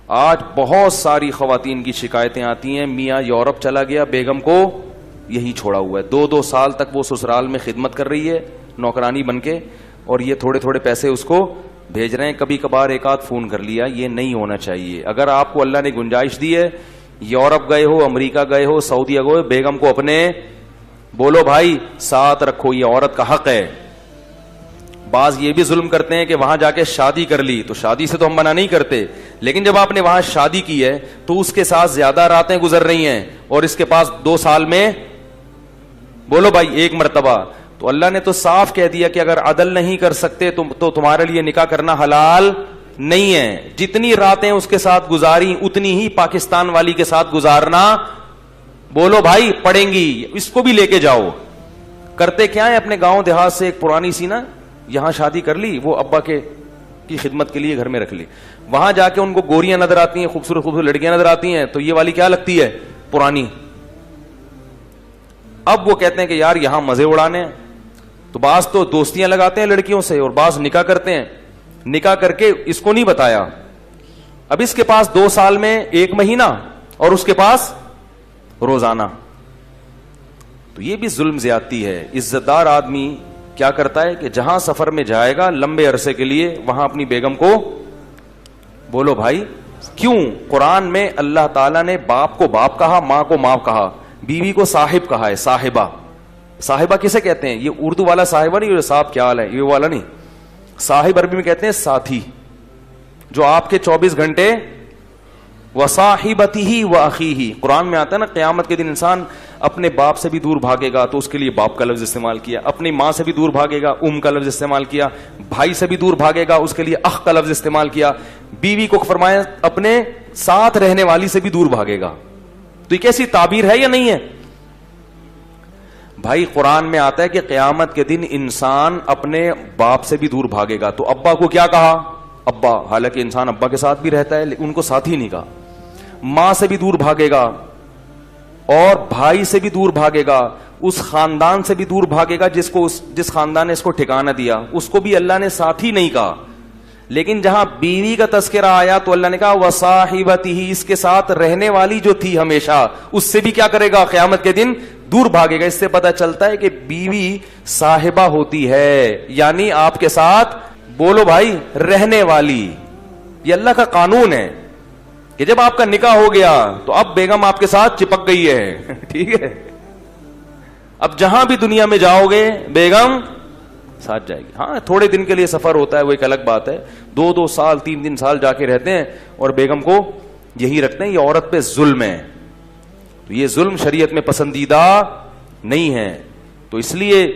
آج بہت ساری خواتین کی شکایتیں آتی ہیں، میاں یورپ چلا گیا، بیگم کو یہی چھوڑا ہوا ہے، 2 سال تک وہ سسرال میں خدمت کر رہی ہے نوکرانی بن کے، اور یہ تھوڑے تھوڑے پیسے اس کو بھیج رہے ہیں، کبھی کبھار ایک آدھ فون کر لیا. یہ نہیں ہونا چاہیے. اگر آپ کو اللہ نے گنجائش دی ہے، یورپ گئے ہو، امریکہ گئے ہو، سعودیہ گئے ہو، بیگم کو اپنے بولو بھائی ساتھ رکھو، یہ عورت کا حق ہے. بعض یہ بھی ظلم کرتے ہیں کہ وہاں جا کے شادی کر لی، تو شادی سے تو ہم منع نہیں کرتے، لیکن جب آپ نے وہاں شادی کی ہے تو اس کے ساتھ زیادہ راتیں گزر رہی ہیں اور اس کے پاس 2 سال میں بولو بھائی 1 مرتبہ، تو اللہ نے تو صاف کہہ دیا کہ اگر عدل نہیں کر سکتے تو تمہارے لیے نکاح کرنا حلال نہیں ہے. جتنی راتیں اس کے ساتھ گزاری اتنی ہی پاکستان والی کے ساتھ گزارنا بولو بھائی پڑیں گی. اس کو بھی لے کے جاؤ. کرتے کیا ہے، اپنے گاؤں دیہات سے ایک پرانی سی نا یہاں شادی کر لی، وہ ابا کی خدمت کے لیے گھر میں رکھ لی. وہاں جا کے ان کو گوریاں نظر آتی ہیں، خوبصورت خوبصورت لڑکیاں نظر آتی ہیں، تو یہ والی کیا لگتی ہے، پرانی. اب وہ کہتے ہیں کہ یار یہاں مزے اڑانے ہیں، تو بعض تو دوستیاں لگاتے ہیں لڑکیوں سے اور بعض نکاح کرتے ہیں. نکاح کر کے اس کو نہیں بتایا، اب اس کے پاس 2 سال میں 1 مہینہ اور اس کے پاس روزانہ. تو یہ بھی ظلم زیادتی ہے. عزت دار آدمی کیا کرتا ہے کہ جہاں سفر میں جائے گا لمبے عرصے کے لیے، وہاں اپنی بیگم کو بولو بھائی. کیوں؟ قرآن میں اللہ تعالیٰ نے باپ کو باپ کہا، ماں کو ماں کہا، بیوی کو صاحب کہا ہے، صاحبہ. صاحبہ کسے کہتے ہیں؟ یہ اردو والا صاحبہ نہیں، یہ صاحب کیا حال ہے یہ والا نہیں. صاحب عربی میں کہتے ہیں ساتھی، جو آپ کے 24 گھنٹے وصاحبتہ واخیہ. قرآن میں آتا ہے نا قیامت کے دن انسان اپنے باپ سے بھی دور بھاگے گا، تو اس کے لیے باپ کا لفظ استعمال کیا. اپنی ماں سے بھی دور بھاگے گا، کا لفظ استعمال کیا. بھائی سے بھی دور بھاگے گا، اس کے لیے اخ کا لفظ استعمال کیا. بیوی کو فرمایا اپنے ساتھ رہنے والی سے بھی دور بھاگے گا. تو یہ کیسی تعبیر ہے یا نہیں ہے بھائی؟ قرآن میں آتا ہے کہ قیامت کے دن انسان اپنے باپ سے بھی دور بھاگے گا. تو ابا کو کیا کہا؟ ابا، حالانکہ انسان ابا کے ساتھ بھی رہتا ہے لیکن ان کو ساتھ ہی نہیں کہا. ماں سے بھی دور بھاگے گا اور بھائی سے بھی دور بھاگے گا، اس خاندان سے بھی دور بھاگے گا جس خاندان نے اس کو ٹھکانہ دیا، اس کو بھی اللہ نے ساتھ ہی نہیں کہا. لیکن جہاں بیوی کا تذکرہ آیا تو اللہ نے کہا وصاحبتہ، اس کے ساتھ رہنے والی جو تھی ہمیشہ، اس سے بھی کیا کرے گا؟ قیامت کے دن دور بھاگے گا. اس سے پتہ چلتا ہے کہ بیوی صاحبہ ہوتی ہے، یعنی آپ کے ساتھ بولو بھائی رہنے والی. یہ اللہ کا قانون ہے کہ جب آپ کا نکاح ہو گیا تو اب بیگم آپ کے ساتھ چپک گئی ہے. ٹھیک ہے، اب جہاں بھی دنیا میں جاؤ گے بیگم ساتھ جائے گی. ہاں تھوڑے دن کے لیے سفر ہوتا ہے، وہ ایک الگ بات ہے. 2 سال 3 سال جا کے رہتے ہیں اور بیگم کو یہی رکھتے ہیں. یہ عورت پہ ظلم ہے. تو یہ ظلم شریعت میں پسندیدہ نہیں ہے. تو اس لیے